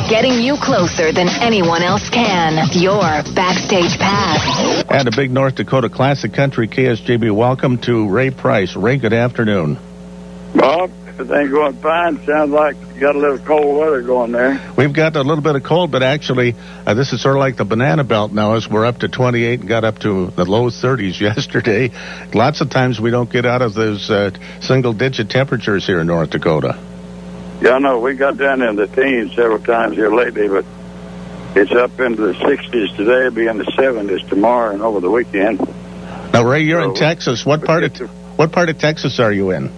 getting you closer than anyone else can. Your Backstage Pass. And a big North Dakota Classic Country KSJB welcome to Ray Price. Ray, good afternoon. Bob, everything's going fine. Sounds like you got a little cold weather going there. We've got a little bit of cold, but actually, this is sort of like the banana belt now, as we're up to 28 and got up to the low 30s yesterday. Lots of times we don't get out of those single-digit temperatures here in North Dakota. Yeah, I know. We got down in the teens several times here lately, but it's up into the 60s today. It'll be in the 70s tomorrow and over the weekend. Now, Ray, you're in Texas. What part of Texas are you in?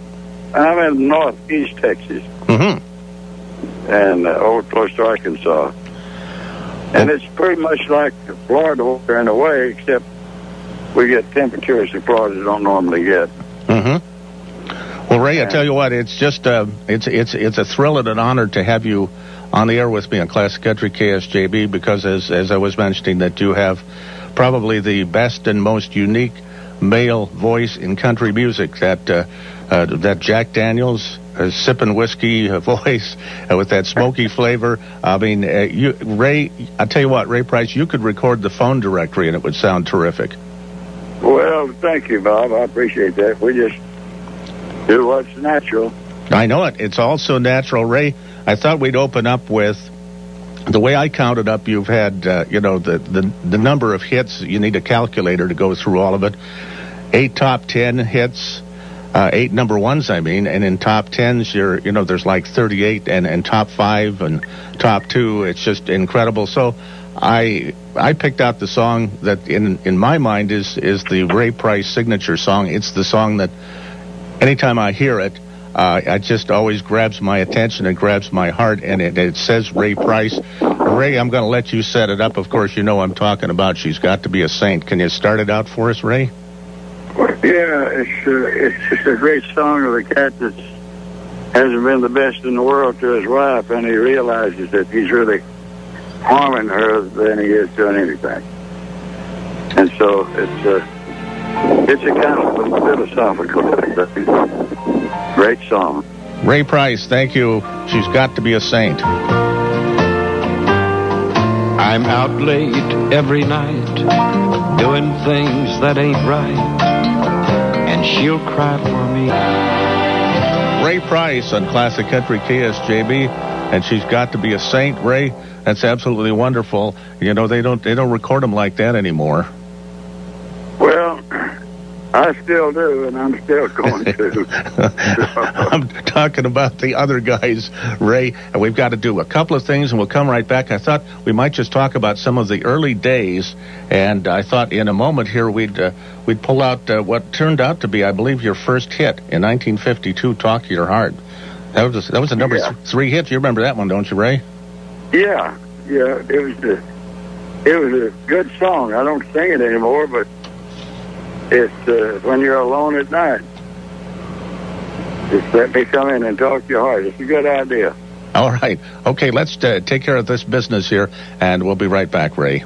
I'm in northeast Texas. Mm-hmm. And over close to Arkansas. And it's pretty much like Florida in a way, except we get temperatures that Florida don't normally get. Mm-hmm. Well, Ray, I tell you what, it's just it's a thrill and an honor to have you on the air with me on Classic Country KSJB, because as I was mentioning, that you have probably the best and most unique male voice in country music, that Jack Daniels sipping whiskey voice with that smoky flavor. I mean, Ray, I tell you what, Ray Price, you could record the phone directory and it would sound terrific. Well, thank you, Bob. I appreciate that. We just do what's natural. I know it. It's also natural. Ray, I thought we'd open up with, the way I counted up, you've had, the number of hits. You need a calculator to go through all of it. 8 top 10 hits, 8 number ones, I mean, and in top 10s, there's like 38, and top 5 and top 2. It's just incredible. So I picked out the song that in my mind is the Ray Price signature song. It's the song that anytime I hear it, it just always grabs my attention and grabs my heart, and it says Ray Price. Ray, I'm going to let you set it up. Of course, you know I'm talking about She's Got to Be a Saint. Can you start it out for us, Ray? Well, yeah, it's a great song of a cat that hasn't been the best in the world to his wife, and he realizes that he's really harming her than he is doing anything. And so it's a kind of philosophical, great song. Ray Price, thank you. She's Got to Be a Saint. I'm out late every night, doing things that ain't right, and she'll cry for me. Ray Price on Classic Country KSJB, and She's Got to Be a Saint. Ray, that's absolutely wonderful. You know, they don't record them like that anymore. Well, I still do, and I'm still going to. I'm talking about the other guys, Ray, and we've got to do a couple of things, and we'll come right back. I thought we might just talk about some of the early days, and I thought in a moment here we'd pull out what turned out to be, I believe, your first hit in 1952, Talk Your Heart. That was a number 3 hit. You remember that one, don't you, Ray? Yeah. It was a good song. I don't sing it anymore, but it's when you're alone at night. Just let me come in and talk your heart. It's a good idea. All right. Okay, let's take care of this business here, and we'll be right back, Ray.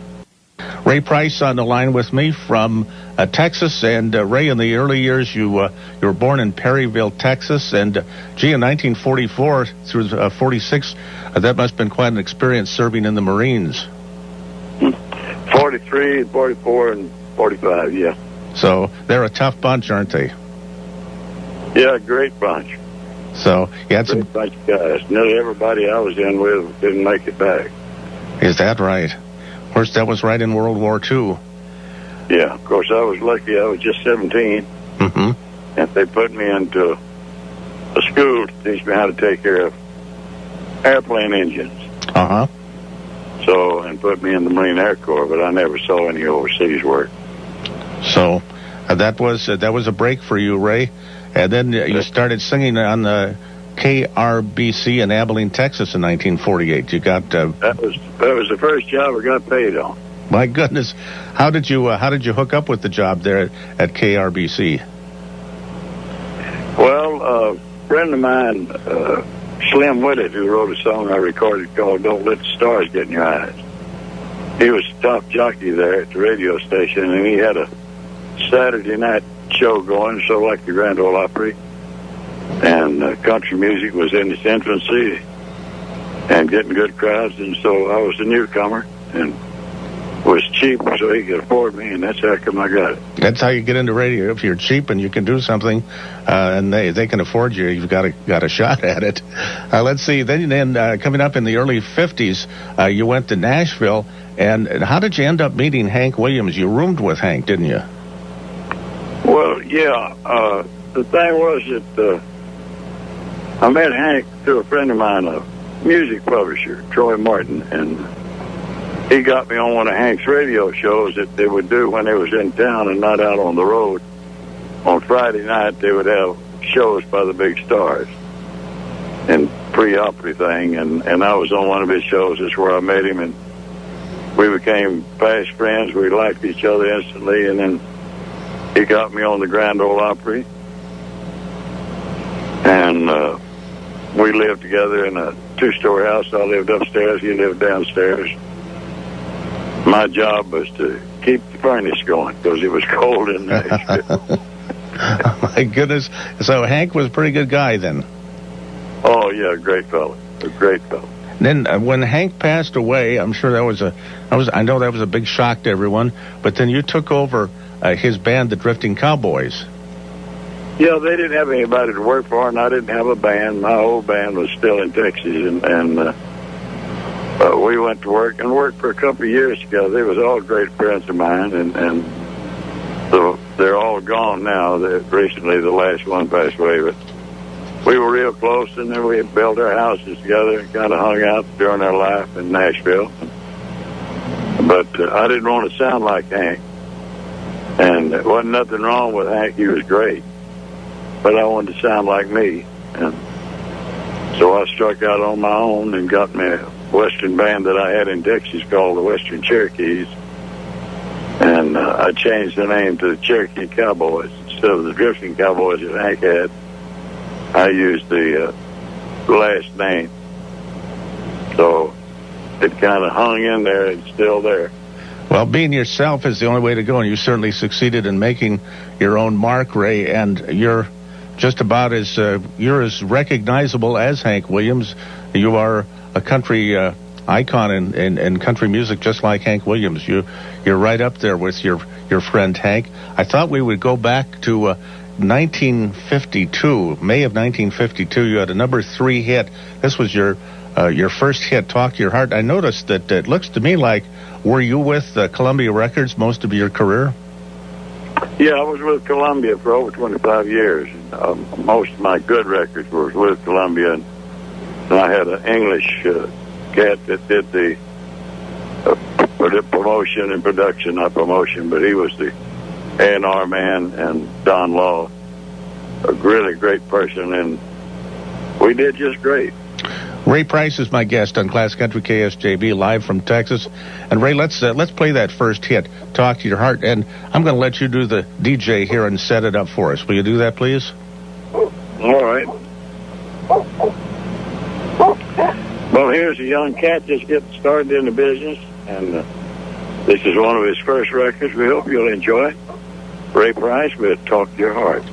Ray Price on the line with me from Texas. And Ray, in the early years, you were born in Perryville, Texas. And, in 1944 through 46, that must have been quite an experience serving in the Marines. 43, 44, and 45, yeah. So they're a tough bunch, aren't they? Yeah, great bunch. So you had some bunch of guys. Nearly everybody I was in with didn't make it back. Is that right? Of course, that was right in World War II. Yeah, of course, I was lucky. I was just 17. Mm-hmm. And they put me into a school to teach me how to take care of airplane engines. Uh-huh. So, and put me in the Marine Air Corps, but I never saw any overseas work. So that was a break for you, Ray. And then you started singing on the KRBC in Abilene, Texas in 1948. You got that was the first job I got paid on. My goodness, how did you hook up with the job there at KRBC? Well, a friend of mine, Slim Whitted, who wrote a song I recorded called "Don't Let the Stars Get in Your Eyes." He was the top jockey there at the radio station, and he had a Saturday night show going, so like the Grand Ole Opry, and country music was in its infancy. and getting good crowds. And so I was a newcomer and was cheap so he could afford me, and that's how come I got it. That's how you get into radio. If you're cheap and you can do something, and they can afford you, you've got a shot at it. Let's see. Then coming up in the early 50s, you went to Nashville. And how did you end up meeting Hank Williams? You roomed with Hank, didn't you? Well, yeah. The thing was that I met Hank through a friend of mine, a music publisher, Troy Martin, and he got me on one of Hank's radio shows that they would do when they was in town and not out on the road. On Friday night, they would have shows by the big stars and pre-Opry thing, and I was on one of his shows. That's where I met him, and we became fast friends. We liked each other instantly, and then he got me on the Grand Ole Opry, and we lived together in a two-story house. I lived upstairs, he lived downstairs. My job was to keep the furnace going because it was cold in Nashville. My goodness. So Hank was a pretty good guy then. Oh, yeah, great fellow. A great fellow. Then when Hank passed away, I'm sure I know that was a big shock to everyone, but then you took over his band, the Drifting Cowboys. Yeah, they didn't have anybody to work for, and I didn't have a band. My old band was still in Texas, and we went to work and worked for a couple of years together. They was all great friends of mine, and so they're all gone now. Recently, the last one passed away, but we were real close, and then we built our houses together and kind of hung out during our life in Nashville. But I didn't want to sound like Hank, and there wasn't nothing wrong with Hank. He was great, but I wanted to sound like me, and so I struck out on my own and got me a Western band that I had in Texas called the Western Cherokees, and I changed the name to the Cherokee Cowboys instead of the Drifting Cowboys that Hank had. I used the last name, so it kind of hung in there. It's still there. Well, being yourself is the only way to go, and you certainly succeeded in making your own mark, Ray, and you're just about you're as recognizable as Hank Williams. You are a country icon in country music, just like Hank Williams. You're right up there with your friend Hank. I thought we would go back to 1952, May of 1952. You had a number 3 hit. This was your first hit, "Talk to Your Heart." I noticed that it looks to me like, were you with Columbia Records most of your career? Yeah, I was with Columbia for over 25 years. Most of my good records were with Columbia, and I had an English cat that did the promotion and production, not promotion, but he was the A&R man, and Don Law, a really great person, and we did just great. Ray Price is my guest on Classic Country KSJB, live from Texas. And Ray, let's play that first hit, "Talk to Your Heart," and I'm going to let you do the DJ here and set it up for us. Will you do that, please? All right. Well, here's a young cat just getting started in the business, and this is one of his first records. We hope you'll enjoy it. Ray Price with "Talk to Your Heart."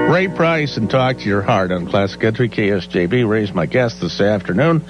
Ray Price and "Talk to Your Heart" on Classic Country KSJB. Ray's my guest this afternoon.